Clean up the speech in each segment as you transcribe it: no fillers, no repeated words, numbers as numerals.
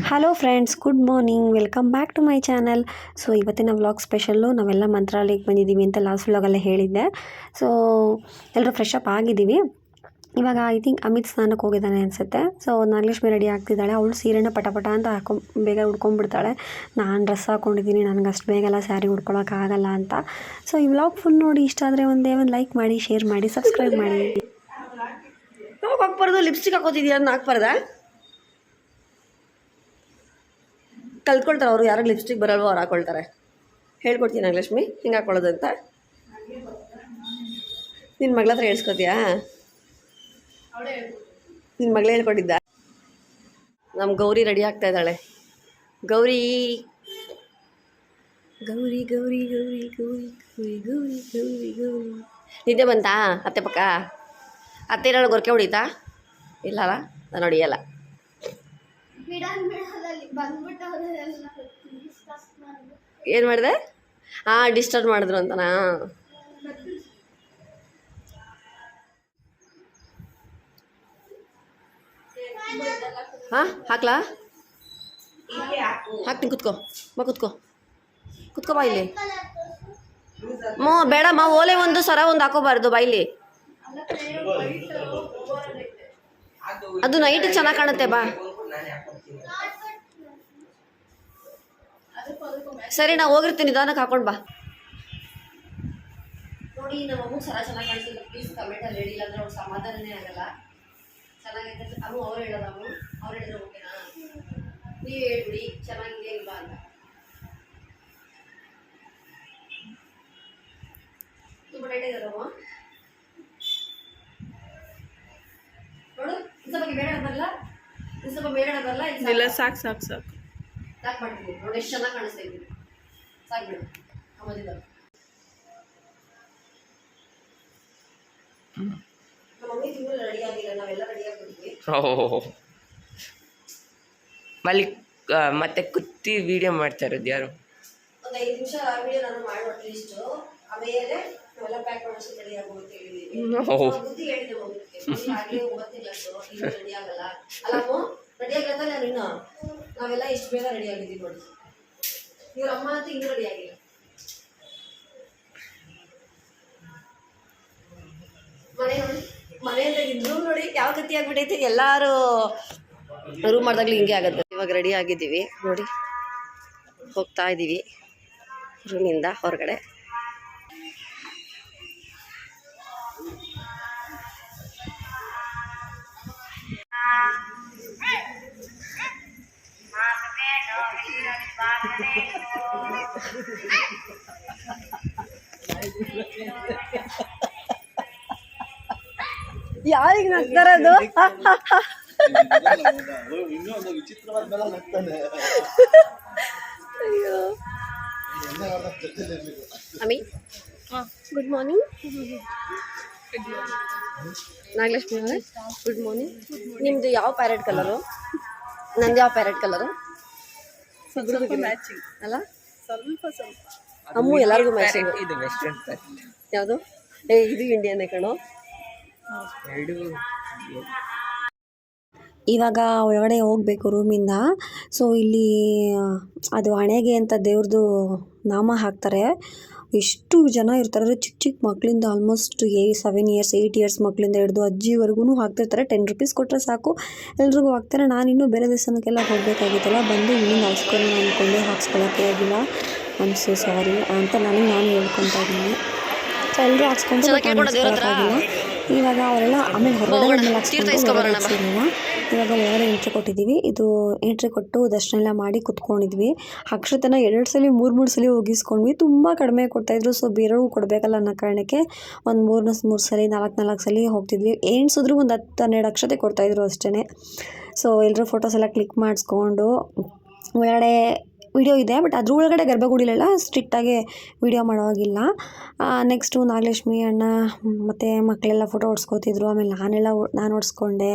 Hello friends, good morning. Welcome back to my channel. So ಇವತ್ತಿನ vlog special. ನಾವೆಲ್ಲ ಮಂತ್ರಾಲಯಕ್ಕೆ ಬಂದಿದ್ದೀವಿ ಅಂತ ಲಾಸ್ಟ್ ವ್ಲಾಗಲ್ಲೇ ಹೇಳಿದ್ದೆ. ಸೊ ಎಲ್ಲರೂ ಫ್ರೆಶ್ ಅಪ್ ಆಗಿದ್ದೀವಿ. ಇವಾಗ ಐ ಥಿಂಕ್ ಅಮಿತ್ ಸ್ನಾನಕ್ಕೆ ಹೋಗಿದ್ದಾನೆ ಅನಿಸುತ್ತೆ. ಸೊ ನಾಗಲಕ್ಷ್ಮಿ ರೆಡಿ ಆಗ್ತಿದ್ದಾಳೆ. ಅವಳು ಸೀರೆನ ಪಟ ಅಂತ ಬೇಗ ಉಡ್ಕೊಂಡ್ಬಿಡ್ತಾಳೆ. ನಾನು ಡ್ರೆಸ್ ಹಾಕ್ಕೊಂಡಿದ್ದೀನಿ, ನನಗೆ ಅಷ್ಟು ಬೇಗ ಸ್ಯಾರಿ ಉಡ್ಕೊಳಕ್ಕಾಗಲ್ಲ ಅಂತ. ಸೊ ಈ ವ್ಲಾಗ್ ಫುಲ್ ನೋಡಿ ಇಷ್ಟ ಆದರೆ ಒಂದು ಲೈಕ್ ಮಾಡಿ, ಶೇರ್ ಮಾಡಿ, ಸಬ್ಸ್ಕ್ರೈಬ್ ಮಾಡಿ. ಹಾಕ್ಬಾರ್ದು, ಲಿಪ್ಸ್ಟಿಕ್ ಹಾಕೋತಿದ್ದೀಯ ಅಂತ ಹಾಕ್ಬಾರ್ದಾ? ಕಲ್ತ್ಕೊಳ್ತಾರೆ ಅವರು. ಯಾರಿಗೆ ಲಿಪ್ಸ್ಟಿಕ್ ಬರಲ್ವೋ ಅವ್ರು ಹಾಕೊಳ್ತಾರೆ. ಹೇಳ್ಕೊಡ್ತೀನಿ ನಾಗಲಕ್ಷ್ಮಿ ಹಿಂಗೆ ಹಾಕೊಳ್ಳೋದು ಅಂತ. ನಿನ್ನ ಮಗಳ ಹತ್ರ ಹೇಳ್ಸ್ಕೊತೀಯಾ? ನಿನ್ನ ಮಗಳೇ ಹೇಳ್ಕೊಟ್ಟಿದ್ದ. ನಮ್ಮ ಗೌರಿ ರೆಡಿ ಆಗ್ತಾ ಇದ್ದಾಳೆ. ಗೌರಿ ಗೌರಿ ಗೌರಿ ಗೌರಿ ಗೌರಿ ಗೌರಿ ಗೌರಿ ಗೌರಿ ಗೌರಿ ನಿದ್ದೆ ಬಂತಾ? ಅತ್ತೆ ಪಕ್ಕ ಅತ್ತೆ ಏನಾದ್ರು ಗೊರಕೆ ಹೊಡಿತಾ? ಇಲ್ಲಲ್ಲ, ನಾನು ಹೊಡಿಯಲ್ಲ. ಏನು ಮಾಡಿದೆ? ಡಿಸ್ಟರ್ಬ್ ಮಾಡಿದ್ರು ಅಂತನಾ? ಹಾಕ್ಲಾ? ಹಾಕ್ತೀನಿ, ಕುತ್ಕೋ ಬಾ ಇಲ್ಲಿ. ಬೇಡಮ್ಮ, ಓಲೆ ಒಂದು ಸರ ಒಂದು ಹಾಕೋಬಾರ್ದು ಬಾಯಿಲಿ. ಅದು ನೈಟ್ ಚೆನ್ನಾಗಿ ಕಾಣುತ್ತೆ. ಬಾ ಸರಿ, ನಾ ಹೋಗಿರ್ತೀನಿ, ನಿಧಾನಕ್ಕೆ ಹಾಕೊಂಡು ಬಾ. ನೋಡಿ, ನಮ್ಮ ಅಮ್ಮ ಸರ ಚೆನ್ನಾಗಿ ಕಾಣಿಸಿಲ್ಲ. ಪ್ಲೀಸ್ ಕಮೆಂಟಲ್ಲಿ ಹೇಳಿ, ಇಲ್ಲಾಂದ್ರೆ ಅವ್ರು ಸಮಾಧಾನನೇ ಆಗಲ್ಲ. ಚೆನ್ನಾಗೈತೆ ಅಮ್ಮ ಅವ್ರು ಹೇಳೋದು. ಅವ್ರು ಹೇಳಿದ್ರೆ ಓಕೆನಾ? ನೀವು ಹೇಳ್ಬಿಡಿ ಚೆನ್ನಾಗಿದೆ ಇಲ್ವಾ ಅಂತ. ತುಂಬ ಡೇಟ್ ಇದಾರಮ್ಮ. ನೋಡು, ಸ್ವಲ್ಪ ಬೇಡ ಬರಲ್ಲ, ಸ್ವಲ್ಪ ಬೇಡ ಬರಲ್ಲ. ಇಲ್ಲ, ಸಾಕು ಮಾಡ್ತೀನಿ. ನೋಡಿ ಎಷ್ಟು ಚೆನ್ನಾಗಿ ಕಾಣಿಸ್ತಾ ಇದ್ದೀನಿ. ಸಾಕು ಬಿಡು. ಅಮ್ಮದಿದ್ದ ನಮ್ಮ ಮಮ್ಮಿ ತಿಂಗಳು ರೆಡಿ ಆಗಿಲ್ಲ, ನಾವೆಲ್ಲ ರೆಡಿ ಆಗಿಬಿಟ್ಟಿದ್ವಿ. ಮತ್ತೆ ಕುತ್ತಿ ವಿಡಿಯೋ ಮಾಡ್ತಾ ಇರೋದು ಯಾರು? ಒಂದು 5 ನಿಮಿಷ ವಿಡಿಯೋ ನಾನು ಮಾಡಿ ಅಟ್ಲೀಸ್ಟ್. ಆಮೇಲೆ ನಾವೆಲ್ಲ ಪ್ಯಾಕ್ ಮಾಡೋಷ್ಟು ರೆಡಿ ಆಗೋಗುತ್ತೆ ಹೇಳಿದ್ದೀವಿ. ಬುದ್ಧಿ ಹೇಳಿದ್ದೆ ಮಗುಗೆ. ಆಗಲೇ 9ನೇ ಕ್ಲಾಸು, ಇನ್ನೂ ರೆಡಿ ಆಗಲ್ಲ. ಅಲ್ಲ ಅಮ್ಮ, ರೆಡಿ ಆಗಲ್ಲ. ನಾನು ಇನ್ನೂ ನಾವೆಲ್ಲ ಇಷ್ಟು ಬೇಗ ರೆಡಿ ಆಗಿದ್ದೀವಿ ನೋಡಿ. ಇವ್ರ ಅಮ್ಮ ಅಂತ ಇನ್ನೂ ರೆಡಿ ಆಗಿಲ್ಲ. ಮನೆಯಿಂದ ಇದ್ರು ನೋಡಿ ಯಾವ ಗತಿ ಆಗ್ಬಿಟ್ಟೈತೆ. ಎಲ್ಲರೂ ರೂಮ್ ಮಾಡಿದಾಗ್ಲಿ ಹಿಂಗೆ ಆಗುತ್ತೆ. ಇವಾಗ ರೆಡಿ ಆಗಿದ್ದೀವಿ ನೋಡಿ, ಹೋಗ್ತಾ ಇದ್ದೀವಿ ರೂಮಿಂದ ಹೊರಗಡೆ. ಯಾರಿಗೆ ನಗ್ತಾರದು? ಅಯ್ಯೋ, ಅಮ್ಮಿ ಗುಡ್ ಮಾರ್ನಿಂಗ್. ನಾಗಲಕ್ಷ್ಮಿ ಅವರೇ ಗುಡ್ ಮಾರ್ನಿಂಗ್. ನಿಮ್ಮದು ಯಾವ ಪ್ಯಾರೆಟ್ ಕಲರು? ನಂದು ಯಾವ ಪ್ಯಾರೆಟ್ ಕಲರು? ಮ್ಯಾಚಿಂಗ್ ಅಲ್ಲ? ಸ್ವಲ್ಪ ಅಮ್ಮು ಎಲ್ಲರಿಗೂ ಮ್ಯಾಚಿಂಗ್. ಯಾವುದು? ಇದು ಇಂಡಿಯನ್ನೇ ಕಣೋ. ಇವಾಗ ಒಳಗಡೆ ಹೋಗಬೇಕು ರೂಮಿಂದ. ಸೊ ಇಲ್ಲಿ ಅದು ಹಣೆಗೆ ಅಂತ ದೇವ್ರದ್ದು ನಾಮ ಹಾಕ್ತಾರೆ. ಎಷ್ಟು ಜನ ಇರ್ತಾರೆ, ಚಿಕ್ಕ ಮಕ್ಕಳಿಂದ ಆಲ್ಮೋಸ್ಟ್ 7 ಇಯರ್ಸ್ 8 ಇಯರ್ಸ್ ಮಕ್ಕಳಿಂದ ಹಿಡಿದು ಅಜ್ಜಿವರೆಗೂ ಹಾಕ್ತಿರ್ತಾರೆ. 10 ರೂಪೀಸ್ ಕೊಟ್ಟರೆ ಸಾಕು, ಎಲ್ರಿಗೂ ಹಾಕ್ತಾರೆ. ನಾನಿನ್ನೂ ಬೇರೆ ದೇವಸ್ಥಾನಕ್ಕೆಲ್ಲ ಹೋಗಬೇಕಾಗಿತ್ತಲ್ಲ, ಬಂದು ಇನ್ನೂ ಹಾಕ್ಸ್ಕೊಂಡು ಅಂದ್ಕೊಂಡು ಹಾಕ್ಸ್ಕೊಳ್ಳೋಕ್ಕೆ ಆಗಿಲ್ಲ. ಐ ಆಮ್ ಸೋ ಸಾರಿ ಅಂತ ನಾನು ಹೇಳ್ಕೊತಾ ಇದ್ದೀನಿ. ಸೊ ಎಲ್ಲರೂ ಹಾಕ್ಸ್ಕೊಂಡು ಹಾಕ್ಸ್ಕೊಳ್ಳೋಕ್ಕಾಗಿಲ್ಲ. ಇವಾಗ ಅವರೆಲ್ಲ ಆಮೇಲೆ ಹೊರಗಡೆ ಹಾಕ್ಸ್ಕೊಂಡು ಇವಾಗ ಒಳಗಡೆ ಎಂಟ್ರಿ ಕೊಟ್ಟಿದ್ದೀವಿ. ಇದು ಎಂಟ್ರಿ ಕೊಟ್ಟು ದರ್ಶನ ಎಲ್ಲ ಮಾಡಿ ಕುತ್ಕೊಂಡಿದ್ವಿ. ಅಕ್ಷತೆನ 2 ಸಲ 3 ಸಲ ಹೋಗಿಸ್ಕೊಂಡ್ವಿ. ತುಂಬ ಕಡಿಮೆ ಕೊಡ್ತಾಯಿದ್ರು. ಸೊ ಬೇರೆಯವ್ರಿಗೂ ಕೊಡಬೇಕಲ್ಲ ಅನ್ನೋ ಕಾರಣಕ್ಕೆ ಒಂದು 3 ಸಲ 4 ಸಲ ಹೋಗ್ತಿದ್ವಿ. ಎಣ್ಸಿದ್ರು ಒಂದು 10-12 ಅಕ್ಷತೆ ಕೊಡ್ತಾಯಿದ್ರು ಅಷ್ಟೇ. ಸೊ ಎಲ್ಲರೂ ಫೋಟೋಸ್ ಎಲ್ಲ ಕ್ಲಿಕ್ ಮಾಡಿಸ್ಕೊಂಡು ಒಳಗಡೆ ವಿಡಿಯೋ ಇದೆ. ಬಟ್ ಅದ್ರ ಒಳಗಡೆ ಗರ್ಭಗುಡಿಲೆಲ್ಲ ಸ್ಟ್ರಿಕ್ಟಾಗಿ ವಿಡಿಯೋ ಮಾಡೋವಾಗಿಲ್ಲ. ನೆಕ್ಸ್ಟು ನಾಗಲಕ್ಷ್ಮಿ ಅಣ್ಣ ಮತ್ತು ಮಕ್ಕಳೆಲ್ಲ ಫೋಟೋ ಹೊಡ್ಸ್ಕೊತಿದ್ರು. ಆಮೇಲೆ ನಾನು ಹೊಡ್ಸ್ಕೊಂಡೆ.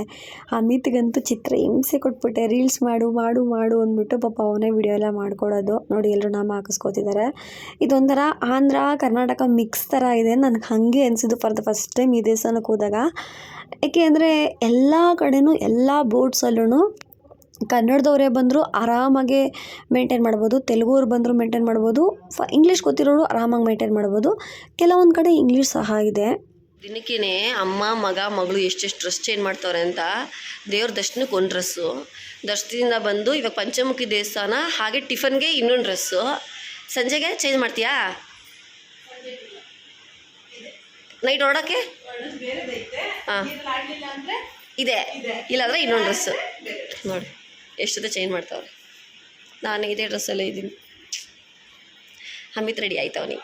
ಆ ಮಿತ್ಗಂತೂ ಚಿತ್ರ ಹಿಂಸೆ ಕೊಟ್ಬಿಟ್ಟೆ. ರೀಲ್ಸ್ ಮಾಡು ಅಂದ್ಬಿಟ್ಟು ಪಾಪ ಅವನೇ ವಿಡಿಯೋ ಎಲ್ಲ ಮಾಡ್ಕೊಡೋದು. ನೋಡಿ ಎಲ್ಲರೂ ನಾಮ ಹಾಕಿಸ್ಕೊತಿದ್ದಾರೆ. ಇದೊಂಥರ ಆಂಧ್ರ ಕರ್ನಾಟಕ ಮಿಕ್ಸ್ ಥರ ಇದೆ. ನನಗೆ ಹಾಗೆ ಅನಿಸಿದ್ದು ಫಾರ್ ದ ಫಸ್ಟ್ ಟೈಮ್ ಈ ದೇವಸ್ಥಾನಕ್ಕೆ ಹೋದಾಗ. ಏಕೆ ಅಂದರೆ ಎಲ್ಲ ಕಡೆನೂ ಎಲ್ಲ ಬೋರ್ಡ್ಸಲ್ಲೂ ಕನ್ನಡದವರೇ ಬಂದರೂ ಆರಾಮಾಗೆ ಮೇಂಟೈನ್ ಮಾಡ್ಬೋದು, ತೆಲುಗುವ್ರು ಬಂದರೂ ಮೇಂಟೈನ್ ಮಾಡ್ಬೋದು, ಇಂಗ್ಲೀಷ್ ಗೊತ್ತಿರೋರು ಆರಾಮಾಗಿ ಮೇಂಟೈನ್ ಮಾಡ್ಬೋದು. ಕೆಲವೊಂದು ಕಡೆ ಇಂಗ್ಲೀಷ್ ಸಹ ಇದೆ. ದಿನಕ್ಕೇ ಅಮ್ಮ ಮಗಳು ಎಷ್ಟೆಷ್ಟು ಡ್ರೆಸ್ ಚೇಂಜ್ ಮಾಡ್ತವ್ರೆ ಅಂತ. ದೇವ್ರ ದರ್ಶನಕ್ಕೆ ಒಂದು ಡ್ರೆಸ್ಸು, ದರ್ಶನದಿಂದ ಬಂದು ಇವಾಗ ಪಂಚಮುಖಿ ದೇವಸ್ಥಾನ, ಹಾಗೆ ಟಿಫನ್ಗೆ ಇನ್ನೊಂದು ಡ್ರೆಸ್ಸು, ಸಂಜೆಗೆ ಚೇಂಜ್ ಮಾಡ್ತೀಯಾ? ನೈಟ್ ಹೊರಡೋಕ್ಕೆ ಹಾಂ ಇದೆ, ಇಲ್ಲಾಂದರೆ ಇನ್ನೊಂದು ಡ್ರೆಸ್ಸು ನೋಡಿ ಎಷ್ಟೊತ್ತೆ ಚೇಂಜ್ ಮಾಡ್ತಾವ್ರೆ. ನಾನು ಇದೇ ಡ್ರೆಸ್ಸಲ್ಲೇ ಇದ್ದೀನಿ. ಅಮಿತ್ ರೆಡಿ ಆಯ್ತವನಿ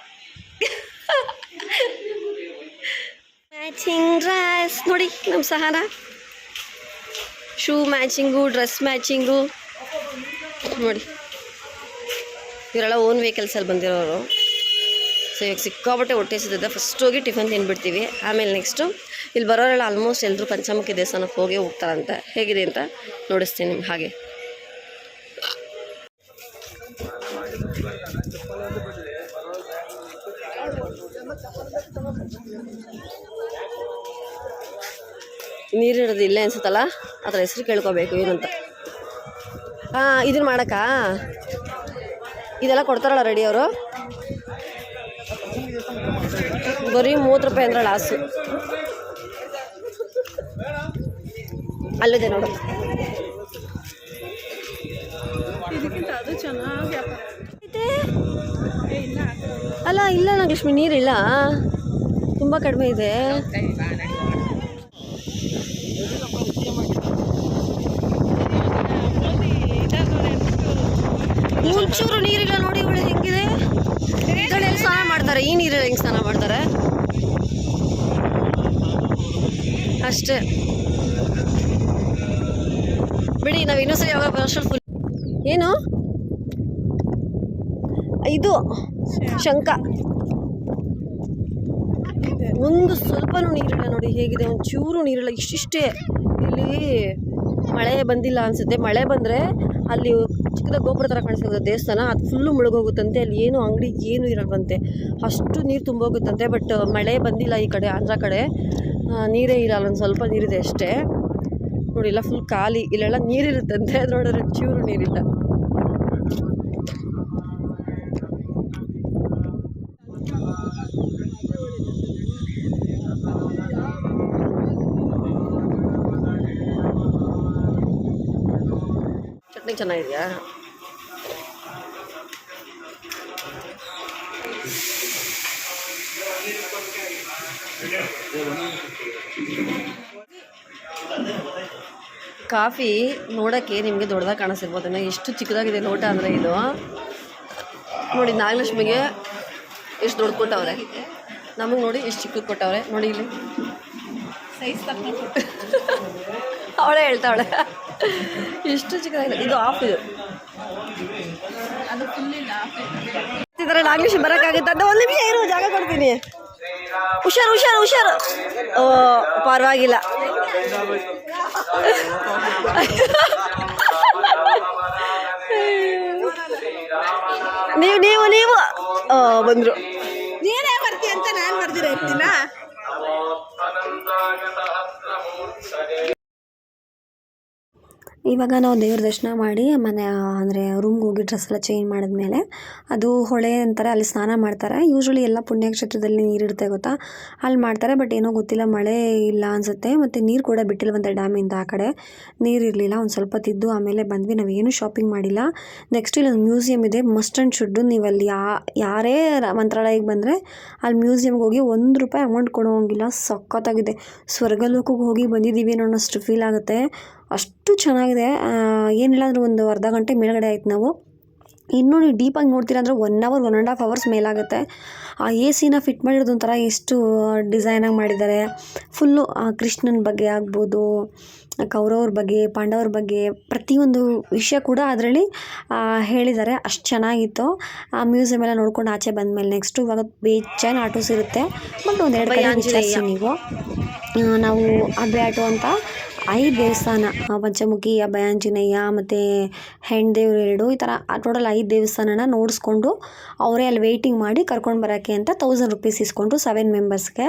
ಮ್ಯಾಚಿಂಗ್ ಡ್ರೆಸ್ ನೋಡಿ. ನಮ್ಮ ಸಹನ ಶೂ ಮ್ಯಾಚಿಂಗು, ಡ್ರೆಸ್ ಮ್ಯಾಚಿಂಗು ನೋಡಿ. ಇವರೆಲ್ಲ ಓನ್ ವೆಹಿಕಲ್ಸಲ್ಲಿ ಬಂದಿರೋರು. ಸೊ ಇವಾಗ ಸಿಕ್ಕಾಬಟ್ಟೆ ಹೊಟ್ಟೆ ಸಿದ್ದ. ಫಸ್ಟ್ ಹೋಗಿ ಟಿಫನ್ ತಿಂದ್ಬಿಡ್ತೀವಿ, ಆಮೇಲೆ ನೆಕ್ಸ್ಟು ಇಲ್ಲಿ ಬರೋರೆಲ್ಲ ಆಲ್ಮೋಸ್ಟ್ ಎಲ್ಲರೂ ಪಂಚಮುಖಿ ದೇವಸ್ಥಾನಕ್ಕೆ ಹೋಗ್ತಾರಂತೆ. ಹೇಗಿದೆ ಅಂತ ನೋಡಿಸ್ತೀನಿ ನಿಮ್ಗೆ. ಹಾಗೆ ನೀರಿಡೋದು ಇಲ್ಲೇ ಅನ್ಸುತ್ತಲ್ಲ, ಅದರ ಹೆಸರು ಕೇಳ್ಕೋಬೇಕು ಏನಂತ. ಹಾಂ, ಇದನ್ನು ಮಾಡೋಕ್ಕಾ? ಇದೆಲ್ಲ ಕೊಡ್ತಾರಲ್ಲ ರೆಡಿ ಅವರು. ಬರೀ 30 ರೂಪಾಯಿ ಅಂದ್ರೆ ಲಾಸು. ಅಲ್ಲಿದೆ ನೋಡು. ಅಲ್ಲ ಇಲ್ಲ ನಾಗಲಕ್ಷ್ಮಿ, ನೀರಿಲ್ಲ, ತುಂಬ ಕಡಿಮೆ ಇದೆ. ಮುಂಚೂರು ನೀರಿಲ್ಲ ನೋಡಿ. ಇವಳು ಹೆಂಗಿದೆ, ಇದರಲ್ಲಿ ಸ್ನಾನ ಮಾಡ್ತಾರೆ. ಈ ನೀರಲ್ಲಿ ಹೆಂಗೆ ಸ್ನಾನ ಮಾಡ್ತಾರೆ ಅಷ್ಟೇ ಬಿಡಿ. ನಾವು ಇನ್ನೊಂದ್ಸರಿ ಯಾವಾಗ ವರ್ಷ ಫುಲ್ ಏನು ಇದು ಶಂಕ. ಒಂದು ಸ್ವಲ್ಪನೂ ನೀರಿಲ್ಲ ನೋಡಿ ಹೇಗಿದೆ, ಒಂದು ಚೂರು ನೀರಿಲ್ಲ. ಇಷ್ಟಿಷ್ಟೇ. ಇಲ್ಲಿ ಮಳೆ ಬಂದಿಲ್ಲ ಅನಿಸುತ್ತೆ. ಮಳೆ ಬಂದರೆ ಅಲ್ಲಿ ಚಿಕ್ಕದಾಗಿ ಗೋಪುರ ಥರ ಕಾಣಿಸ್ತಿದೆ ದೇವಸ್ಥಾನ, ಅದು ಫುಲ್ಲು ಮುಳುಗೋಗುತ್ತಂತೆ. ಅಲ್ಲಿ ಏನು ಅಂಗಡಿ ಏನು ಇರಲ್ವಂತೆ, ಅಷ್ಟು ನೀರು ತುಂಬೋಗುತ್ತಂತೆ. ಬಟ್ ಮಳೆ ಬಂದಿಲ್ಲ ಈ ಕಡೆ, ಆಂಧ್ರ ಕಡೆ ನೀರೇ ಇಲ್ಲ. ಅಲ್ಲೊಂದು ಸ್ವಲ್ಪ ನೀರಿದೆ ಅಷ್ಟೇ ನೋಡಿ. ಇಲ್ಲ ಫುಲ್ ಖಾಲಿ. ಇಲ್ಲೆಲ್ಲ ನೀರಿರುತ್ತಂತೆ, ಅದು ನೋಡಿದ್ರೆ ಚೂರು ನೀರಿಲ್ಲ. ಚಟ್ನಿ ಚೆನ್ನಾಗಿದೆಯಾ? ಕಾಫಿ ನೋಡೋಕ್ಕೆ ನಿಮಗೆ ದೊಡ್ಡದಾಗಿ ಕಾಣಿಸಿರ್ಬೋದನ್ನ, ಎಷ್ಟು ಚಿಕ್ಕದಾಗಿದೆ ಲೋಟ ಅಂದರೆ ಇದು ನೋಡಿ. ನಾಗಲಕ್ಷ್ಮಿಗೆ ಎಷ್ಟು ದೊಡ್ಡ ಕೊಟ್ಟವ್ರೆ, ನಮಗೆ ನೋಡಿ ಎಷ್ಟು ಚಿಕ್ಕದು ಕೊಟ್ಟವ್ರೆ ನೋಡಿ. ಇಲ್ಲಿ ಸೈಜ್ ಅವಳೇ ಹೇಳ್ತಾವಳೆ ಎಷ್ಟು ಚಿಕ್ಕದಾಗಿದೆ. ಇದು ಆಫ್, ಇದು ಇದ್ರೆ ನಾಗಲಕ್ಷ್ಮಿ ಬರೋಕ್ಕಾಗುತ್ತೆ ಅಂತ. ಒಂದು ನಿಮಿಷ ಇರು, ಜಾಗ ಕೊಡ್ತೀನಿ. ಹುಷಾರು ಹುಷಾರು ಹುಷಾರು. ಓ ಪರವಾಗಿಲ್ಲ. ನೀವು ನೀವು ನೀವು ಬಂದರು. ನೀನೇ ಬರ್ತೀಯ ಅಂತ ನಾನು ಬರ್ದಿರ ಇರ್ತೀನ. ಇವಾಗ ನಾವು ದೇವ್ರ ದರ್ಶನ ಮಾಡಿ ಮನೆ ಅಂದರೆ ರೂಮ್ಗೆ ಹೋಗಿ ಡ್ರೆಸ್ ಎಲ್ಲ ಚೇಂಜ್ ಮಾಡಿದ್ಮೇಲೆ ಅದು ಹೊಳೆ ಅಂತಾರೆ, ಅಲ್ಲಿ ಸ್ನಾನ ಮಾಡ್ತಾರೆ. ಯೂಶ್ವಲಿ ಎಲ್ಲ ಪುಣ್ಯಕ್ಷೇತ್ರದಲ್ಲಿ ನೀರಿರುತ್ತೆ ಗೊತ್ತಾ, ಅಲ್ಲಿ ಮಾಡ್ತಾರೆ. ಬಟ್ ಏನೋ ಗೊತ್ತಿಲ್ಲ, ಮಳೆ ಇಲ್ಲ ಅನಿಸುತ್ತೆ. ಮತ್ತು ನೀರು ಕೂಡ ಬಿಟ್ಟಿಲ್ವಂತೆ ಡ್ಯಾಮಿಂದ. ಆ ಕಡೆ ನೀರಿರಲಿಲ್ಲ. ಒಂದು ಸ್ವಲ್ಪ ತಿದ್ದು ಆಮೇಲೆ ಬಂದ್ವಿ. ನಾವೇನು ಶಾಪಿಂಗ್ ಮಾಡಿಲ್ಲ. ನೆಕ್ಸ್ಟ್ ಇಲ್ಲೊಂದು ಮ್ಯೂಸಿಯಮ್ ಇದೆ, ಮಸ್ಟ್ ಆ್ಯಂಡ್ ಶುಡ್ಡು. ನೀವು ಅಲ್ಲಿ ಯಾರೇ ಮಂತ್ರಾಲಯಕ್ಕೆ ಬಂದರೆ ಅಲ್ಲಿ ಮ್ಯೂಸಿಯಮ್ಗೆ ಹೋಗಿ ₹1 ಅಮೌಂಟ್ ಕೊಡೋಂಗಿಲ್ಲ. ಸಖತ್ತಾಗಿದೆ. ಸ್ವರ್ಗಲೋಕಕ್ಕೆ ಹೋಗಿ ಬಂದಿದ್ದೀವಿ ಅನ್ನೋಷ್ಟು ಫೀಲ್ ಆಗುತ್ತೆ, ಅಷ್ಟು ಚೆನ್ನಾಗಿದೆ. ಏನಿಲ್ಲ ಅಂದರೂ ಒಂದು ಅರ್ಧ ಗಂಟೆ ಮೇಲ್ಗಡೆ ಆಯ್ತು ನಾವು. ಇನ್ನೂ ನೀವು ಡೀಪಾಗಿ ನೋಡ್ತೀರ ಅಂದರೆ 1 ಅವರ್ 1.5 ಅವರ್ಸ್ ಮೇಲಾಗುತ್ತೆ. ಆ AC ಫಿಟ್ ಮಾಡಿರೋದು ಒಂಥರ ಎಷ್ಟು ಡಿಸೈನಾಗಿ ಮಾಡಿದ್ದಾರೆ. ಫುಲ್ಲು ಕೃಷ್ಣನ ಬಗ್ಗೆ ಆಗ್ಬೋದು, ಕೌರವ್ರ ಬಗ್ಗೆ, ಪಾಂಡವ್ರ ಬಗ್ಗೆ ಪ್ರತಿಯೊಂದು ವಿಷಯ ಕೂಡ ಅದರಲ್ಲಿ ಹೇಳಿದ್ದಾರೆ. ಅಷ್ಟು ಚೆನ್ನಾಗಿತ್ತು. ಆ ಮ್ಯೂಸಿಯಮ್ ಎಲ್ಲ ನೋಡ್ಕೊಂಡು ಆಚೆ ಬಂದಮೇಲೆ ನೆಕ್ಸ್ಟು ಇವಾಗ ಬೇಜಾನ್ ಆಟೋಸ್ ಇರುತ್ತೆ. ಬಟ್ ಒಂದೆರಡು ಕಡೆ ವಿಚಾರಿಸಿ ನೀವು. ನಾವು ಅಬ್ಬೆ ಆಟೋ ಅಂತ 5 ದೇವಸ್ಥಾನ, ಪಂಚಮುಖಿ, ಅಭಯಾಂಜನೇಯ ಮತ್ತು ಹೆಣ್ದೇವ್ರು 2 ಈ ಥರ ಟೋಟಲ್ 5 ದೇವಸ್ಥಾನನ ನೋಡಿಸ್ಕೊಂಡು ಅವರೇ ಅಲ್ಲಿ ವೆಯ್ಟಿಂಗ್ ಮಾಡಿ ಕರ್ಕೊಂಡು ಬರೋಕ್ಕೆ ಅಂತ 1000 ರುಪೀಸ್ ಇಸ್ಕೊಂಡ್ರು 7 ಮೆಂಬರ್ಸ್ಗೆ.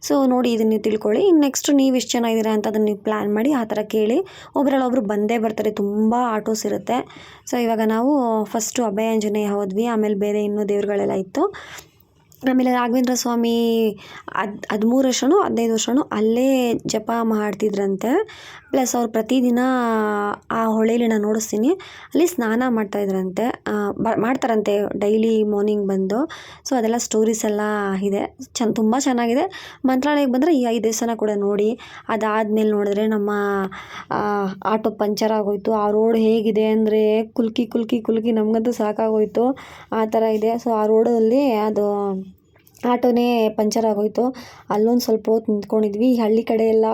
ಸೊ ನೋಡಿ, ಇದನ್ನು ನೀವು ತಿಳ್ಕೊಳ್ಳಿ. ಇನ್ನು ನೆಕ್ಸ್ಟು ನೀವು ಎಷ್ಟು ಜನ ಇದ್ದೀರಾ ಅಂತ ಅದನ್ನು ನೀವು ಪ್ಲ್ಯಾನ್ ಮಾಡಿ ಆ ಥರ ಕೇಳಿ. ಒಬ್ಬರಲ್ಲೊಬ್ರು ಬಂದೇ ಬರ್ತಾರೆ, ತುಂಬ ಆಟೋಸ್ ಇರುತ್ತೆ. ಸೊ ಇವಾಗ ನಾವು ಫಸ್ಟು ಅಭಯಾಂಜನೇಯ ಹೋದ್ವಿ, ಆಮೇಲೆ ಬೇರೆ ಇನ್ನೂ ದೇವ್ರುಗಳೆಲ್ಲ ಇತ್ತು. ಆಮೇಲೆ ರಾಘವೇಂದ್ರ ಸ್ವಾಮಿ 13 ವರ್ಷನೋ 15 ವರ್ಷನೋ ಅಲ್ಲೇ ಜಪ ಮಾಡ್ತಿದ್ರಂತೆ. ಪ್ಲಸ್ ಅವ್ರು ಪ್ರತಿದಿನ ಆ ಹೊಳೇಲಿ ನಾನು ನೋಡಿಸ್ತೀನಿ, ಅಲ್ಲಿ ಸ್ನಾನ ಮಾಡ್ತಾಯಿದ್ರಂತೆ, ಮಾಡ್ತಾರಂತೆ ಡೈಲಿ ಮಾರ್ನಿಂಗ್ ಬಂದು. ಸೊ ಅದೆಲ್ಲ ಸ್ಟೋರೀಸ್ ಎಲ್ಲ ಇದೆ, ತುಂಬ ಚೆನ್ನಾಗಿದೆ. ಮಂತ್ರಾಲಯಕ್ಕೆ ಬಂದರೆ ಈ 5 ದೇವಸ್ಥಾನ ಕೂಡ ನೋಡಿ. ಅದಾದಮೇಲೆ ನೋಡಿದ್ರೆ ನಮ್ಮ ಆಟೋ ಪಂಚರ್ ಆಗೋಯ್ತು. ಆ ರೋಡ್ ಹೇಗಿದೆ ಅಂದರೆ ಕುಲ್ಕಿ ನಮಗಂತೂ ಸಾಕಾಗೋಯ್ತು, ಆ ಥರ ಇದೆ. ಸೊ ಆ ರೋಡಲ್ಲಿ ಅದು ಆಟೋನೇ ಪಂಚರ್ ಆಗೋಯ್ತು. ಅಲ್ಲೊಂದು ಸ್ವಲ್ಪ ಹೊತ್ತು ನಿಂತ್ಕೊಂಡಿದ್ವಿ. ಈ ಹಳ್ಳಿ ಕಡೆ ಎಲ್ಲ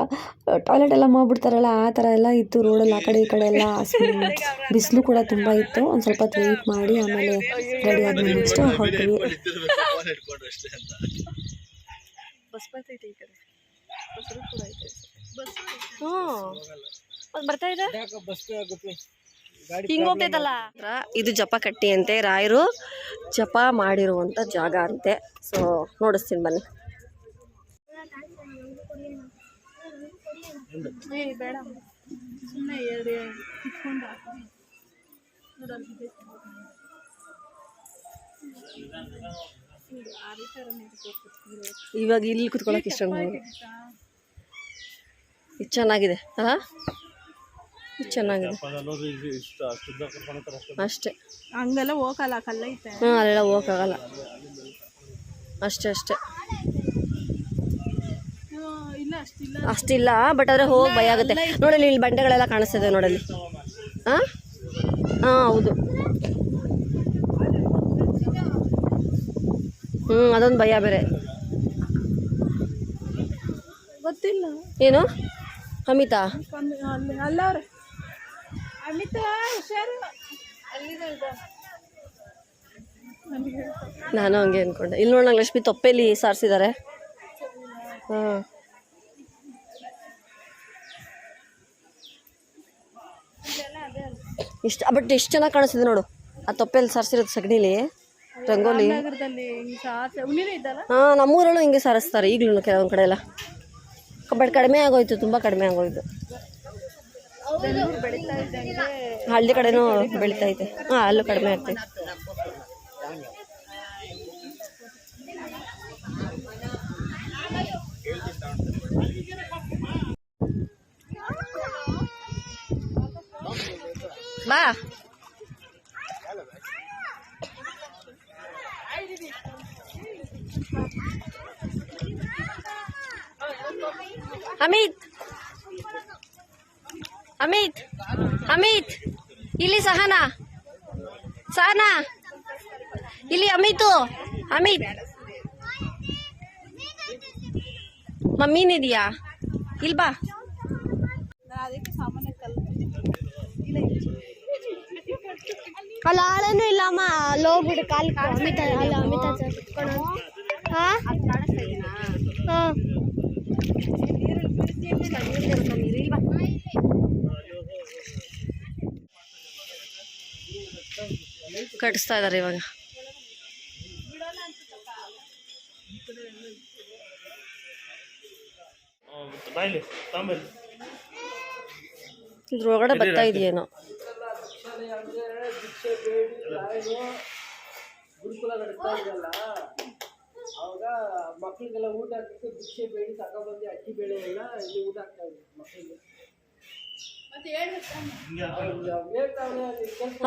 ಟಾಯ್ಲೆಟ್ ಎಲ್ಲ ಮಾಡಿಬಿಡ್ತಾರಲ್ಲ, ಆ ಥರ ಎಲ್ಲ ಇತ್ತು ರೋಡಲ್ಲಿ. ಆ ಕಡೆ ಈ ಕಡೆ ಎಲ್ಲ ಬಿಸಿಲು ಕೂಡ ತುಂಬ ಇತ್ತು. ಒಂದು ಸ್ವಲ್ಪ ಹೊತ್ತು ವೆಯ್ಟ್ ಮಾಡಿ ಆಮೇಲೆ ರೆಡಿ ಆದ್ಮೇಲೆ ನೆಕ್ಸ್ಟ್ ಹೊರಟ್ವಿ. ಬಸ್ ಬರ್ತೈತೆ ಈ ಕಡೆ, ಬಸ್ ಕೂಡ ಐತೆ. ಹ್ಞೂ ಅದು ಬರ್ತಾ ಇದೆ, ಹಿಂಗೆ ಹೋಗ್ತೈತಲ್ಲ. ಇದು ಜಪಕಟ್ಟಿ ಅಂತೆ, ರಾಯರು ಜಪ ಮಾಡಿರುವಂಥ ಜಾಗ ಅಂತೆ. ಸೊ ನೋಡಿಸ್ತೀನಿ ಬನ್ನಿ. ಇವಾಗ ಇಲ್ಲಿ ಕುತ್ಕೊಳ್ಳೋಕೆ ಇಷ್ಟೊಂದು ಇದು ಚೆನ್ನಾಗಿದೆ. ಹಾಂ, ಇದು ಚೆನ್ನಾಗಿದೆ ಅಷ್ಟೇ. ಹಂಗೆಲ್ಲ ಹೋಗಲ್ಲ, ಕಲ್ಲೈತೆ. ಹ್ಞೂ, ಅಲ್ಲೆಲ್ಲ ಹೋಗೋಕ್ಕಾಗಲ್ಲ. ಅಷ್ಟೇ ಅಷ್ಟಿಲ್ಲ. ಬಟ್ ಆದರೆ ಹೋಗಿ ಭಯ ಆಗುತ್ತೆ. ನೋಡಲ್ಲಿ ಇಲ್ಲಿ ಬಂಡೆಗಳೆಲ್ಲ ಕಾಣಿಸ್ತದೆ ನೋಡಲ್ಲಿ. ಹಾಂ ಹೌದು. ಅದೊಂದು ಭಯ ಬೇರೆ. ಗೊತ್ತಿಲ್ಲ ಏನು ಅಮಿತಾ? ಅಲ್ಲವ್ರೆ ಅಮಿತಾ ಹುಷಾರು. ನಾನು ಹಂಗೆ ಅಂದ್ಕೊಂಡೆ. ಇಲ್ಲಿ ನೋಡೋಣ, ಲಕ್ಷ್ಮಿ ತೊಪ್ಪೆಲಿ ಸಾರಿಸಿದ್ದಾರೆ. ಹಾಂ, ಬಟ್ ಎಷ್ಟು ಚೆನ್ನಾಗಿ ಕಾಣಿಸ್ತಿದೆ ನೋಡು, ಆ ತೊಪ್ಪೆಲಿ ಸಾರಿಸಿರೋದು ಸಗಣಿಲಿ ರಂಗೋಲಿ. ಹಾಂ, ನಮ್ಮೂರಲ್ಲೂ ಹಿಂಗೆ ಸಾರಿಸ್ತಾರೆ ಈಗಲೂ ಕೆಲವೊಂದು ಕಡೆ ಎಲ್ಲ. ಬಟ್ ಕಡಿಮೆ ಆಗೋಯ್ತು, ತುಂಬ ಕಡಿಮೆ ಆಗೋಯ್ತು. ಹಳ್ಳಿ ಕಡೆನೂ ಬೆಳೀತಾ ಐತೆ. ಹಾಂ, ಅಲ್ಲೂ ಕಡಿಮೆ ಆಗ್ತೈತೆ. ಬಾ, ಅಮಿತ್ ಇಲ್ಲಿ. ಸಹನಾ ಇಲ್ಲಿ. ಅಮಿತ್ ಮಮ್ಮಿನಿದೆಯಾ? ಇಲ್ಲಿ ಬಾ. ಅಲ್ಲ ಆಳೇನು ಇಲ್ಲಮ್ಮ, ಅಲ್ಲಿ ಹೋಗ್ಬಿಡು ಕಾಲು ಅಮಿತಾ. ಅಲ್ಲ ಅಮಿತಾ ಕುತ್ಕೊಂಡು. ಹಾಂ ಹಾಂ, ಕಟ್ಟಿಸ್ತಾ ಇದ್ದಾರೆ ಇವಾಗ. ಇದ್ರೊಳಗಡೆ ಬರ್ತಾ ಇದೆಯೇನೋ. ಅವಾಗ ಮಕ್ಕಳಿಗೆಲ್ಲ ಊಟ ಹಾಕಿ ಭಿಕ್ಷೆ ಬೇಡಿ ತಗೊಬಂದು ಅಕ್ಕಿ ಬೇಳೆ ಎಲ್ಲ ಇಲ್ಲಿ ಊಟ ಹಾಕ್ತಾ ಇದ್ರು ಮಕ್ಕಳಿಗೆ.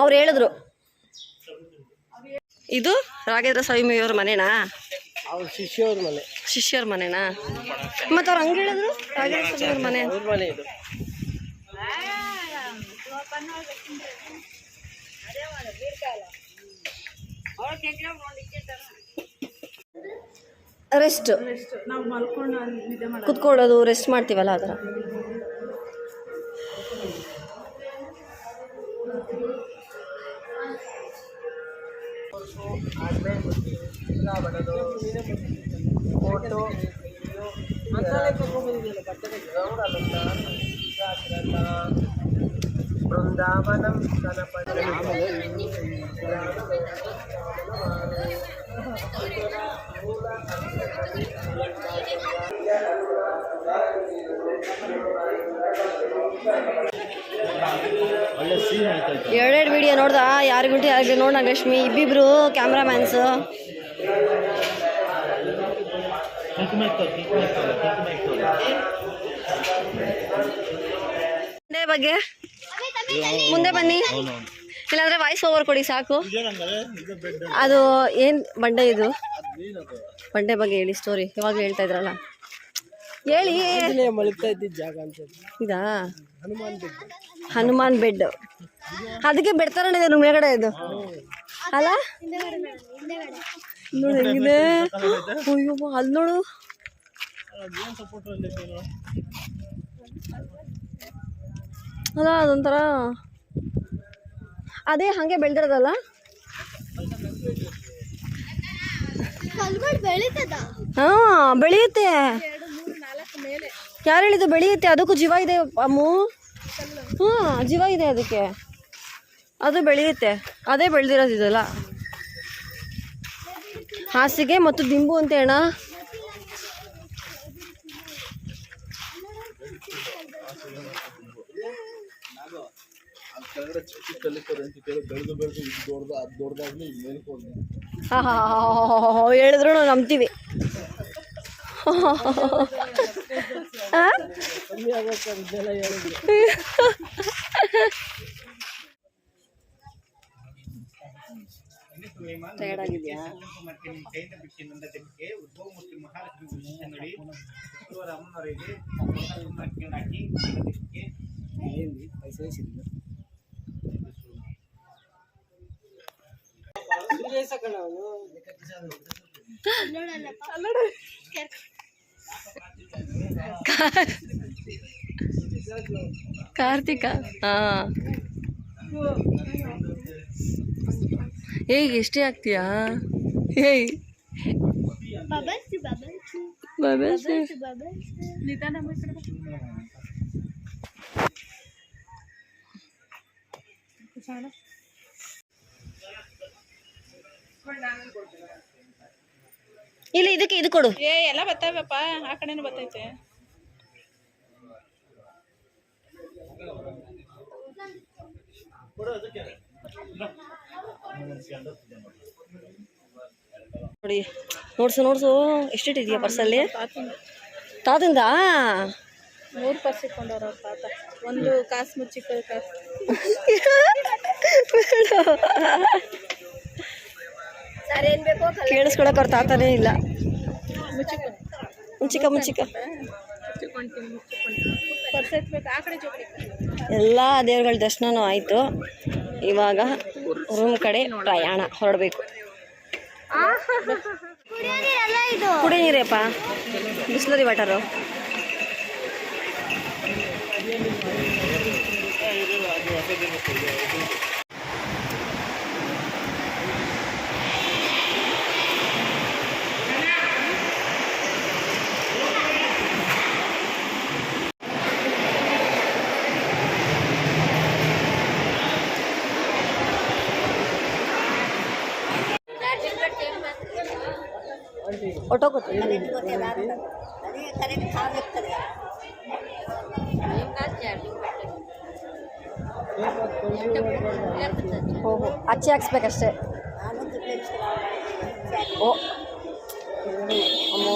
ಅವ್ರು ಹೇಳಿದ್ರು. ಇದು ರಾಘವೇಂದ್ರ ಸ್ವಾಮಿಯವ್ರ ಮನೆನಾ? ಅವ್ರ ಶಿಷ್ಯವ್ರ ಮನೆ. ಶಿಷ್ಯರ ಮನೆನಾ? ಮತ್ತೆ ಅವ್ರು ಹಂಗೆ ಹೇಳಿದ್ರು ರಾಘವೇಂದ್ರ ಸ್ವಾಮಿಯವ್ರ ಮನೆ. ಅವ್ರ ಮನೆ ಇದು. ರೆಸ್ಟ್, ಕುತ್ಕೊಳ್ಳೋದು, ರೆಸ್ಟ್ ಮಾಡ್ತೀವಲ್ಲ ಆ ಥರ. ಫೋಟೋ ಮಂತ್ರಾಲಯಕ್ಕೆ ಹೋಗ್ಬಂದಿದೆಯಲ್ಲ, ಬಟ್ಟೆ ಗ್ರೌಂಡ್ ಅಲ್ಲ. ಬೃಂದಾವನಂ ಎರಡೆರಡು ವಿಡಿಯೋ ನೋಡ್ದ ಯಾರಿಗುಂಟು ಯಾರಿಗೆ ನೋಡ್ ನಾಗಲಕ್ಷ್ಮಿ ಇಬ್ಬಿಬ್ರು ಕ್ಯಾಮ್ರಾಮ್ಯಾನ್ಸು. ಬಂಡೆ ಬಗ್ಗೆ ಮುಂದೆ ಬನ್ನಿ, ಇಲ್ಲಾಂದ್ರೆ ವಾಯ್ಸ್ ಓವರ್ ಕೊಡಿ ಸಾಕು. ಅದು ಏನ್ ಬಂಡೆ ಇದು? ಬಂಡೆ ಬಗ್ಗೆ ಹೇಳಿ ಸ್ಟೋರಿ, ಇವಾಗಲೂ ಹೇಳ್ತಾ ಇದ್ರಲ್ಲ ಹೇಳಿ. ಮಲಗ್ತಾ ಇದ್ದಿದ್ದ ಜಾಗ ಅಂತ ಇದಾ ಹನುಮಾನ್ ಬೆಡ್, ಅದಕ್ಕೆ ಬೆಡ್ ತರನೇ ಇದೆ ಮೇಲ್ಗಡೆ ಇದು ಅಲ್ಲ? ನೋಡು ಹೆಂಗಿದೆ, ಅಯ್ಯೋ ಅಲ್ಲಿ ನೋಡು. ಅಲ್ಲ ಅದೊಂಥರ ಅದೇ ಹಂಗೆ ಬೆಳೆದಿರೋದಲ್ಲ. ಹಾ ಬೆಳೆಯುತ್ತೆ, ಯಾರು ಹೇಳಿದ್ದು ಬೆಳೆಯುತ್ತೆ? ಅದಕ್ಕೂ ಜೀವ ಇದೆ ಅಮ್ಮು. ಹ್ಞೂ ಜೀವ ಇದೆ ಅದಕ್ಕೆ, ಅದು ಬೆಳೆಯುತ್ತೆ. ಅದೇ ಬೆಳೆದಿರೋದು ಇದಲ್ಲ. ಹಾಸಿಗೆ ಮತ್ತು ದಿಂಬು ಅಂತ ಅಣ್ಣ. ಹೇಳಿದ್ರು ನಾವು ನಂಬ್ತೀವಿ. ಟಯರ್ಡ್ ಆಗಿದೆಯಾ? ಕಾರ್ತಿಕ ಹಾ ಏಯ್ ಎಷ್ಟೇ ಆಗ್ತೀಯಾ? ಏಯ್ ಇಲ್ಲ ಇದಕ್ಕೆ ಇದು ಕೊಡು. ಎಲ್ಲ ಬರ್ತಾವಪ್ಪ, ಆ ಕಡೆನೂ ಬರ್ತೈತೆ. ನೋಡಿ ನೋಡ್ಸು ಎಷ್ಟಿಟ್ಟಿದ್ಯಾ ಪರ್ಸಲ್ಲಿ? ತಾತಂದ 3 ಪರ್ಸ್ ಇಟ್ಕೊಂಡವ್ರ ತಾತ. ಒಂದು ಕಾಸು ಮುಚ್ಚಿಕ್ಕ ಕಾಸು. ಕೇಳಿಸ್ಕೊಳಕ್ ಅವ್ರ ತಾತನೇ ಇಲ್ಲ. ಮುಚ್ಚಿಕ ಪರ್ಸ್ ಎತ್ಬೇಕು. ಆ ಕಡೆ ಜೋಡಿ ಎಲ್ಲ ದೇವ್ರಗಳ ದರ್ಶನನೂ ಆಯಿತು. ಇವಾಗ ರೂಮ್ ಕಡೆ ಪ್ರಯಾಣ ಹೊರಡಬೇಕು. ಕುಡಿ ನೀರಪ್ಪ, ಬಿಸ್ಲರಿ ವಾಟರು. ಹೊಟ್ಟೋಗುತ್ತೆ. ಓಹೋ ಅಚ್ಚಿ ಹಾಕ್ಸ್ಬೇಕಷ್ಟೇ. ಓ ಅಮ್ಮೋ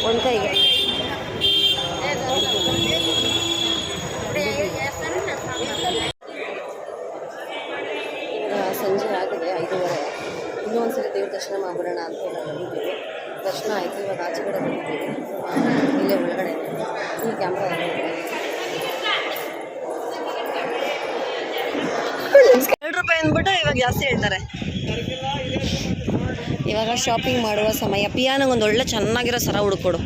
ಒಂದು ಕೈಗೆ ಸಂಜೆ ಆಗಿದೆ 5:30. ಇನ್ನೂ ಒಂದ್ಸರಿ ದೇವ್ರ ದರ್ಶನ ಮಾಡೋಣ ಅಂತ ಬಂದಿದ್ದೀವಿ. ದರ್ಶನ ಆಯಿತು. ಇವಾಗ ಆಚೆ ಕಡೆ ಬಂದಿದ್ದೀವಿ, ಇಲ್ಲೇ ಒಳಗಡೆ ಈ ಕ್ಯಾಮ್ರಾ 2 ರೂಪಾಯಿ ಅಂದ್ಬಿಟ್ಟು ಇವಾಗ ಜಾಸ್ತಿ ಹೇಳ್ತಾರೆ. ಇವಾಗ ಶಾಪಿಂಗ್ ಮಾಡುವ ಸಮಯ. ಪಿಯಾನಂಗೆ ಒಂದು ಒಳ್ಳೆ ಚೆನ್ನಾಗಿರೋ ಸರ ಹುಡುಕೊಡು.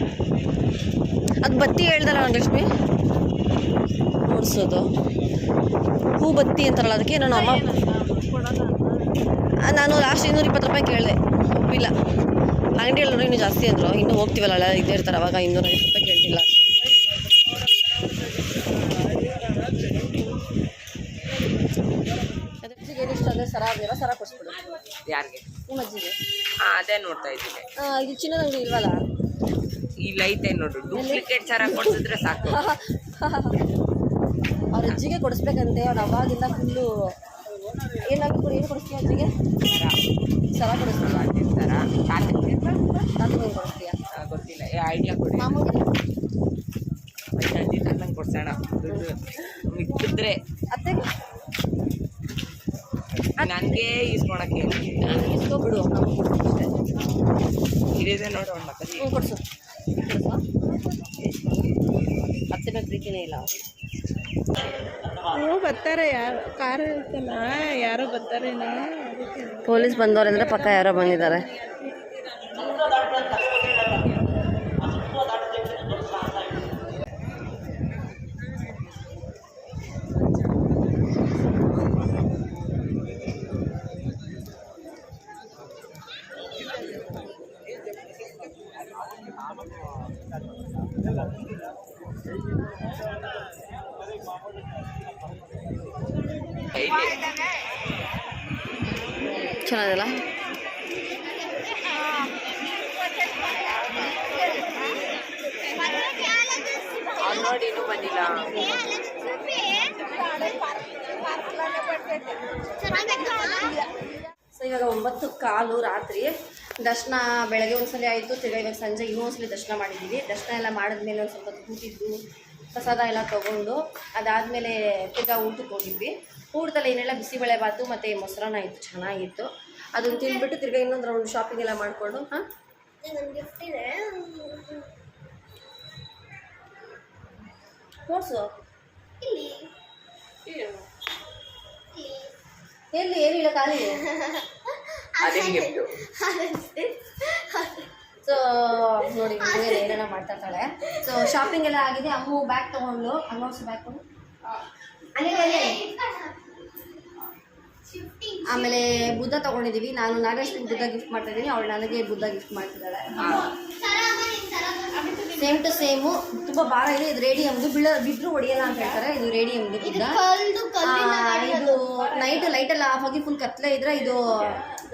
ಅದು ಬತ್ತಿ ಹೇಳ್ದಲ್ಲ ಲಕ್ಷ್ಮಿ ನೋಡ್ಸೋದು, ಹೂ ಬತ್ತಿ ಅಂತಾರಲ್ಲ, ಅದಕ್ಕೆ ನಾನು ಅಮ್ಮ ನಾನು ಲಾಸ್ಟ್ 220 ರೂಪಾಯಿ ಕೇಳಿದೆ, ಒಪ್ಪಿಲ್ಲ. ಅಂಗಡಿಯಲ್ಲಿ ಇನ್ನೂ ಜಾಸ್ತಿ ಅಂದರು. ಇನ್ನೂ ಹೋಗ್ತೀವಲ್ಲ ಇದೇ ಇರ್ತಾರೆ, ಅವಾಗ 250 ರೂಪಾಯಿ ಕೇಳ್ತಿಲ್ಲ. ಅಜ್ಜಿಗೆ ಏನು ಇಷ್ಟ ಅಂದರೆ ಸರ ಆಗಿರೋ ಸರ ಕೊಡಿಸ್ಬಿಡು. ಯಾರಿಗೆ? ನಿಮ್ಮ ಅಜ್ಜಿಗೆ. ಅದೇ ನೋಡ್ತಾ ಇದ್ದೀನಿ. ಇದು ಚಿನ್ನದ ಅಂಗಡಿ ಇಲ್ವಲ್ಲ? ಇಲ್ಲ ಐತೆ ನೋಡು, ಡೂಪ್ಲಿಕೇಟ್ ಸರ ಕೊಡ್ಸಿದ್ರೆ ಸಾಕು. ಅವ್ರ ಅಜ್ಜಿಗೆ ಕೊಡಿಸ್ಬೇಕಂತೆ. ಅವ್ರು ಅವಾಗಿಂದ ಫುಲ್ಲು ಏನು ಕೊಡಿಸ್ತೀಯ ಅಜ್ಜಿಗೆ? ಸರ ಕೊಡಿಸ್ತೀಯ? ಸರ ತಾತನಿಗೆ ಕೊಡಿಸ್ತೀಯ? ಗೊತ್ತಿಲ್ಲ, ಐಡಿಯಾ ಕೊಡಿ. ಮಾಮೂಲಿ ನಂಗೆ ಕೊಡ್ಸೋಣ ದುಡ್ಡು ಮಿಕ್ಕಿದ್ರೆ. ಅತ್ತೆಗೆ ನನಗೆ ಇಸ್ಕೊಳಕ್ಕೆ ಇಸ್ಕೊಬಿಡು, ನಮಗೆ ಕೊಡಿಸ್ತೀವಿ ಅಷ್ಟೇ. ಇಳಿದೆ ನೋಡು ಅವ್ನ ಮಕ್ಕಳಿಗೆ. ಹ್ಞೂ ಕೊಡಿಸು. ಅತ್ತೆ ಮೇಲೆ ಪ್ರೀತಿನೇ ಇಲ್ಲ. ಬರ್ತಾರೆ, ಯಾರು ಕಾರು ಐತಲ್ಲ, ಯಾರೋ ಬರ್ತಾರೇನೋ. ಪೊಲೀಸ್ ಬಂದವರೆಂದರೆ ಪಕ್ಕ ಯಾರೋ ಬಂದಿದ್ದಾರೆ. ಚೆನ್ನಾಗಿಲ್ಲ? ಅವ್ನು ನೋಡಿ ಇನ್ನೂ ಬಂದಿಲ್ಲ. ಸೊ ಇವಾಗ 9:15 ರಾತ್ರಿ. ದರ್ಶನ ಬೆಳಗ್ಗೆ ಒಂದ್ಸಲ ಆಯಿತು, ತಿರ್ಗಾ ಇವಾಗ ಸಂಜೆ ಇನ್ನೊಂದ್ಸಲಿ ದರ್ಶನ ಮಾಡಿದ್ದೀವಿ. ದರ್ಶನ ಎಲ್ಲ ಮಾಡಿದ್ಮೇಲೆ ಒಂದು ಸ್ವಲ್ಪ ಕೂತಿದ್ದು ಪ್ರಸಾದ ಎಲ್ಲ ತೊಗೊಂಡು ಅದಾದಮೇಲೆ ತಿರ್ಗಾ ಊಟಕ್ಕೆ ಹೋಗಿದ್ವಿ. ಊಟದಲ್ಲಿ ಏನೆಲ್ಲ ಬಿಸಿಬೇಳೆ ಬಾತು ಮತ್ತು ಮೊಸರನ್ನ ಇತ್ತು, ಚೆನ್ನಾಗಿತ್ತು. ಅದನ್ನು ತಿಂದ್ಬಿಟ್ಟು ತಿರ್ಗಾ ಇನ್ನೊಂದು ರೌಂಡ್ ಶಾಪಿಂಗ್ ಎಲ್ಲ ಮಾಡಿಕೊಂಡು. ಹಾಂ, ತೋರಿಸು. ಎಲ್ಲಿ ಏನಿಲ್ಲ, ಖಾಲಿ. ಅದೇ ಗಿಫ್ಟು. ಸೊ ನೋಡಿ, ಮನೇಲಿ ಏನೆಲ್ಲ ಮಾಡ್ತಾ ಇರ್ತಾಳೆ. ಸೊ ಶಾಪಿಂಗ್ ಎಲ್ಲ ಆಗಿದೆ. ಅಮ್ಮು ಬ್ಯಾಗ್ ತೊಗೊಂಡು, ಅಮ್ಮೋಸ್ ಬ್ಯಾಗ್ ತೊಗೊಂಡು ಆಮೇಲೆ ಬುದ್ಧ ತೊಗೊಂಡಿದ್ದೀವಿ. ನಾನು ನಾಗೇಶ್ವರಿಗೆ ಬುದ್ಧ ಗಿಫ್ಟ್ ಮಾಡ್ತಾ ಇದ್ದೀನಿ, ಅವಳು ನನಗೆ ಬುದ್ಧ ಗಿಫ್ಟ್ ಮಾಡ್ತಿದ್ದಾಳೆ. Same to same. ತುಂಬ ಭಾರ ಇದೆ. ಇದು ರೇಡಿಯಮ್ದು, ಬಿಟ್ಟರು ಹೊಡಿಯಲ್ಲ ಅಂತ ಹೇಳ್ತಾರೆ. ಇದು ರೇಡಿಯಮ್ದು ಬುದ್ಧ. ಇದು ನೈಟ್ ಲೈಟೆಲ್ಲ ಆಫ್ ಆಗಿ ಫುಲ್ ಕತ್ಲೆ ಇದ್ರೆ ಇದು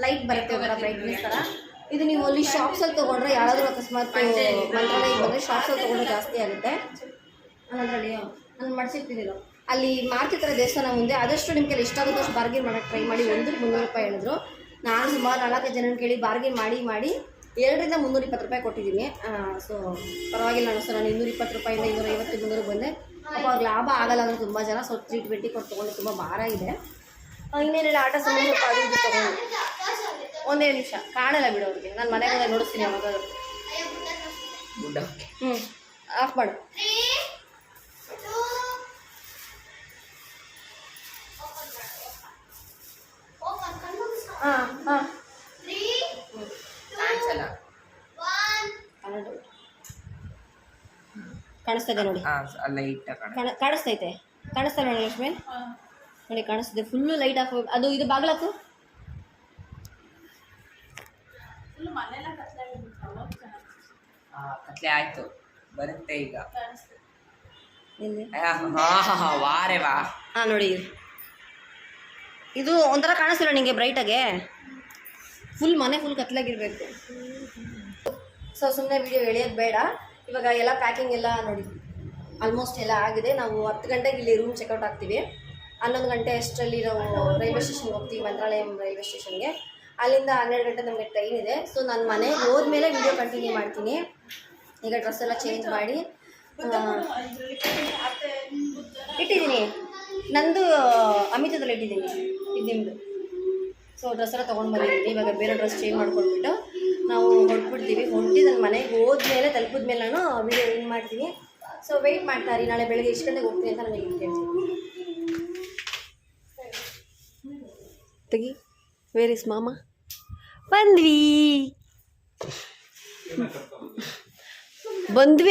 ಲೈಟ್ ಬರುತ್ತೆ, ಒಂಥರ ಬ್ರೈಟ್ನೆಸ್ ಥರ. ಇದು ನೀವು ಅಲ್ಲಿ ಶಾಪ್ಸಲ್ಲಿ ತೊಗೊಂಡ್ರೆ, ಯಾರಾದರೂ ಅಕಸ್ಮಾತ್ ಮಂತ್ರಾಲಯಕ್ಕೆ ಬಂದರೆ ಶಾಪ್ಸಲ್ಲಿ ತೊಗೊಂಡ್ರೆ ಜಾಸ್ತಿ ಆಗುತ್ತೆ. ಅದರಲ್ಲಿ ನಾನು ಮಾಡಿಸಿರ್ತಿದ್ದೀನೋ ಅಲ್ಲಿ ಮಾರ್ತಿರ್ತಾರೆ ದೇವಸ್ಥಾನ ಮುಂದೆ. ಆದಷ್ಟು ನಿಮಗೆ ಇಷ್ಟ ಆಗುತ್ತೋ ಅಷ್ಟು ಬಾರ್ಗೇನ್ ಮಾಡೋಕ್ಕೆ ಟ್ರೈ ಮಾಡಿ. 1ಕ್ಕೆ 300 ರೂಪಾಯಿ ಹೇಳಿದ್ರು. ನಾನು ಸುಮಾರು 4 ಜನ ಕೇಳಿ ಬಾರ್ಗೇನ್ ಮಾಡಿ 200ರಿಂದ 320 ರೂಪಾಯಿ ಕೊಟ್ಟಿದ್ದೀನಿ. ಸೊ ಪರವಾಗಿಲ್ಲ ಅನ್ನಿಸ್ತು. ನಾನು 220 ರೂಪಾಯಿಂದ 250 300 ಬಂದೆ. ಅವಾಗ ಲಾಭ ಆಗಲ್ಲ ಅಂದರೆ ತುಂಬ ಜನ. ಸೊ 320 ಕೊಟ್ಟು ತೊಗೊಂಡು ತುಂಬ ಭಾರ ಇದೆ. ಇನ್ನೇನಿಲ್ಲ, ಆಟ ಸಾಮಾನು ಸ್ವಲ್ಪ ಅದು ಇದು ತೊಗೊಂಡು. ಒಂದೇ ನಿಮಿಷ ಕಾಣಲ್ಲ ಬಿಡು ಅವ್ರಿಗೆ. ನಾನು ಮನೆಗೆ ಹೋದಾಗ ನೋಡಿಸ್ತೀನಿ ಯಾವಾಗಾದ್ರು. ಹ್ಞೂ, ಆಫ್ ಮಾಡು. ಹಾಂ ಹಾಂ, ಕಾಣಿಸ್ತಾ ನೋಡಿ, ಕಾಣಿಸ್ತೈತೆ. ಕಾಣಿಸ್ತಾ ನೋಡಿ ಲಕ್ಷ್ಮಿ, ನೋಡಿ ಕಾಣಿಸ್ತಿದೆ. Full light off. ಅದು ಇದು ಬಾಗ್ಲಾಕು. ಕತ್ಲೆ ಆಯ್ತು, ಬರುತ್ತೆ ಈಗ. ಎಲ್ಲಿ? ವಾರೆ ವಾ. ಹಾಂ ನೋಡಿ, ಇದು ಒಂಥರ ಕಾಣಿಸ್ತಿಲ್ಲ ನಿಮಗೆ ಬ್ರೈಟಾಗೆ. ಫುಲ್ ಮನೆ ಫುಲ್ ಕತ್ಲಾಗಿರ್ಬೇಕು. ಸೊ ಸುಮ್ಮನೆ ವಿಡಿಯೋ ಎಳೆಯೋದು ಬೇಡ. ಇವಾಗ ಎಲ್ಲ ಪ್ಯಾಕಿಂಗ್ ಎಲ್ಲ ನೋಡಿ ಆಲ್ಮೋಸ್ಟ್ ಎಲ್ಲ ಆಗಿದೆ. ನಾವು 10 ಗಂಟೆಗೆ ಇಲ್ಲಿ ರೂಮ್ ಚೆಕ್ಔಟ್ ಆಗ್ತೀವಿ. 11 ಗಂಟೆ ಅಷ್ಟರಲ್ಲಿ ನಾವು ರೈಲ್ವೆ ಸ್ಟೇಷನ್ಗೆ ಹೋಗ್ತೀವಿ, ಮಂತ್ರಾಲಯಂ ರೈಲ್ವೆ ಸ್ಟೇಷನ್ಗೆ. ಅಲ್ಲಿಂದ 12 ಗಂಟೆ ನಮಗೆ ಟ್ರೈನ್ ಇದೆ. ಸೊ ನಾನು ಮನೆಗೆ ಹೋದ್ಮೇಲೆ ವಿಡಿಯೋ ಕಂಟಿನ್ಯೂ ಮಾಡ್ತೀನಿ. ಈಗ ಡ್ರೆಸ್ ಎಲ್ಲ ಚೇಂಜ್ ಮಾಡಿ ಇಟ್ಟಿದ್ದೀನಿ. ನಂದು ಅಮಿತದಲ್ಲಿ ಇಟ್ಟಿದ್ದೀನಿ, ಇದು ನಿಮ್ಮದು. ಸೊ ಡ್ರೆಸ್ ಎಲ್ಲ ತೊಗೊಂಡು ಬಂದಿದ್ದೀನಿ. ಇವಾಗ ಬೇರೆ ಡ್ರೆಸ್ ಚೇಂಜ್ ಮಾಡ್ಕೊಂಡ್ಬಿಟ್ಟು ನಾವು ಹೊರಟ್ಬಿಡ್ತೀವಿ. ಹೊರಟಿ ನನ್ನ ಮನೆಗೆ ಹೋದ್ಮೇಲೆ ತಲುಪಿದ್ಮೇಲೆ ನಾನು ವಿಡಿಯೋ ಏನು ಮಾಡ್ತೀನಿ. ಸೊ ವೆಯ್ಟ್ ಮಾಡ್ತಾರೆ. ನಾಳೆ ಬೆಳಗ್ಗೆ ಎಷ್ಟು ಗಂಟೆಗೆ ಹೋಗ್ತೀನಿ ಅಂತ ನನಗೆ ಹೇಳ್ತೀನಿ. ತೆಗಿ. ವೇರ್ ಇಸ್ ಮಾಮ? ಬಂದ್ವಿ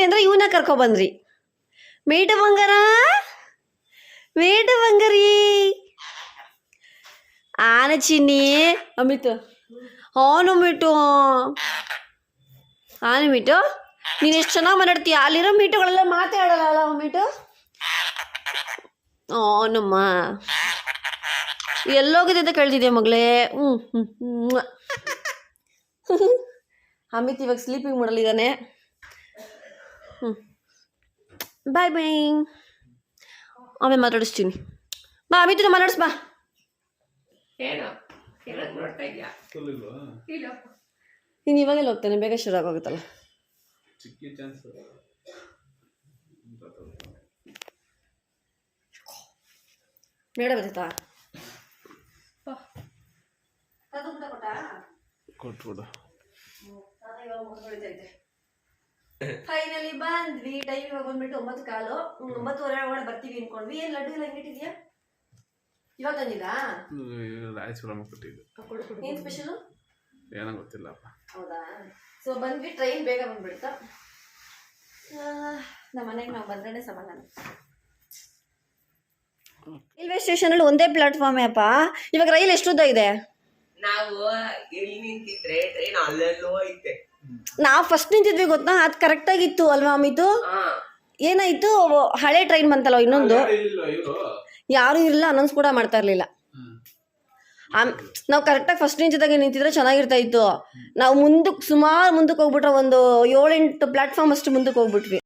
ಅಂದರೆ ಇವನ್ನ ಕರ್ಕೊಬಂದ್ರಿ. ಮೇಡ ಬಂಗಾರ, ಮೇಡ ಬಂಗಾರಿ. ಆನೆ ಚಿನ್ನಿ ಅಮಿತು ಅವನು ಮೀಟು ಆನೆ ಮೀಟು ನೀನು ಎಷ್ಟು ಚೆನ್ನಾಗಿ ಮಾತಾಡ್ತೀಯ. ಅಲ್ಲಿರೋ ಮೀಟುಗಳೆಲ್ಲ ಮಾತಾಡಲ್ಲ ಮೀಟು. ಅವನಮ್ಮ ಎಲ್ಲೋಗಿದೆ ಅಂತ ಕೇಳ್ತಿದ್ದೆ ಮಗಳೇ. ಅಮಿತ್ ಇವಾಗ ಸ್ಲೀಪಿಂಗ್ ಮಾಡಲಿದ್ದಾನೆ. ಬಾಯ್ ಬಾಯ್, ಆಮೇಲೆ ಮಾತಾಡಿಸ್ತೀನಿ. ಬಾ ಅಮಿತ್ನ ಮಾತಾಡಿಸ್ ಬಾ. ನೋಡ್ತಾ ಇದ್ಯಾ? ನೀನು ಇವಾಗೆಲ್ಲ ಹೋಗ್ತಾನೆ, ಬೇಗ ಶುರು ಆಗೋಗುತ್ತಲ್ಲ. ಮೇಡ ಬರ್ತೈತಾ ಕೊಟ್ಬಿಡು. ಫೈನಲಿ ಬಂದ್ವಿ. ಟೈಮ್ ಇವಾಗ ಬಂದ್ಬಿಟ್ಟು 9:15, 9:30 ಒಳಗಡೆ ಬರ್ತೀವಿ ಅನ್ಕೊಂಡ್ವಿ. ಏನ್ ಲಡ್ಡು ಎಲ್ಲ ಹೆಂಗಿಟ್ಟಿದ್ಯಾ? ಇವಾಗ ತಂದಿದ್ದಾ? ರಾಯಚೂರಮ್ಮ ಕೊಟ್ಟಿದ್ದು. ಏನ್ ಸ್ಪೆಷಲು ಏನೋ ಗೊತ್ತಿಲ್ಲಪ್ಪ. ಹೌದಾ? ಸೊ ಬಂದ್ವಿ, ಟ್ರೈನ್ ಬೇಗ ಬಂದ್ಬಿಡ್ತಾ. ನಮ್ಮ ಮನೆಗೆ ನಾವು ಬಂದ್ರೆ ಸಮಾಧಾನ. ರೈಲ್ವೆ ಸ್ಟೇಷನ್ ಅಲ್ಲಿ ಒಂದೇ ಪ್ಲಾಟ್ಫಾರ್ಮ್ ಅಪ್ಪ. ಇವಾಗ ರೈಲ್ ಎಷ್ಟು ಉದ್ದ ಇದೆ? ನಾವು ಇಲ್ಲಿ ನಿಂತಿದ್ರೆ ಟ್ರೈನ್ ಅಲ್ಲೆಲ್ಲೋ ಐತೆ. ನಾವು ಫಸ್ಟ್ ನಿಂತಿದ್ವಿ ಗೊತ್ತಾ, ಅದು ಕರೆಕ್ಟ್ ಆಗಿತ್ತು ಅಲ್ವಾ ಅಮಿತು? ಏನಾಯ್ತು, ಹಳೆ ಟ್ರೈನ್ ಬಂತಲ್ಲ ಇನ್ನೊಂದು, ಯಾರು ಇರಲಿಲ್ಲ, ಅನೌನ್ಸ್ ಕೂಡ ಮಾಡ್ತಾ ಇರ್ಲಿಲ್ಲ. ನಾವು ಕರೆಕ್ಟಾಗಿ ಫಸ್ಟ್ ನಿಂತಿದ್ದಾಗ ನಿಂತಿದ್ರೆ ಚೆನ್ನಾಗಿರ್ತಾ ಇತ್ತು. ನಾವು ಮುಂದಕ್ಕೆ ಸುಮಾರು ಮುಂದಕ್ಕೆ ಹೋಗ್ಬಿಟ್ರೆ ಒಂದು 7-8 ಪ್ಲಾಟ್ಫಾರ್ಮ್ ಅಷ್ಟು ಮುಂದಕ್ಕೆ ಹೋಗ್ಬಿಟ್ವಿ.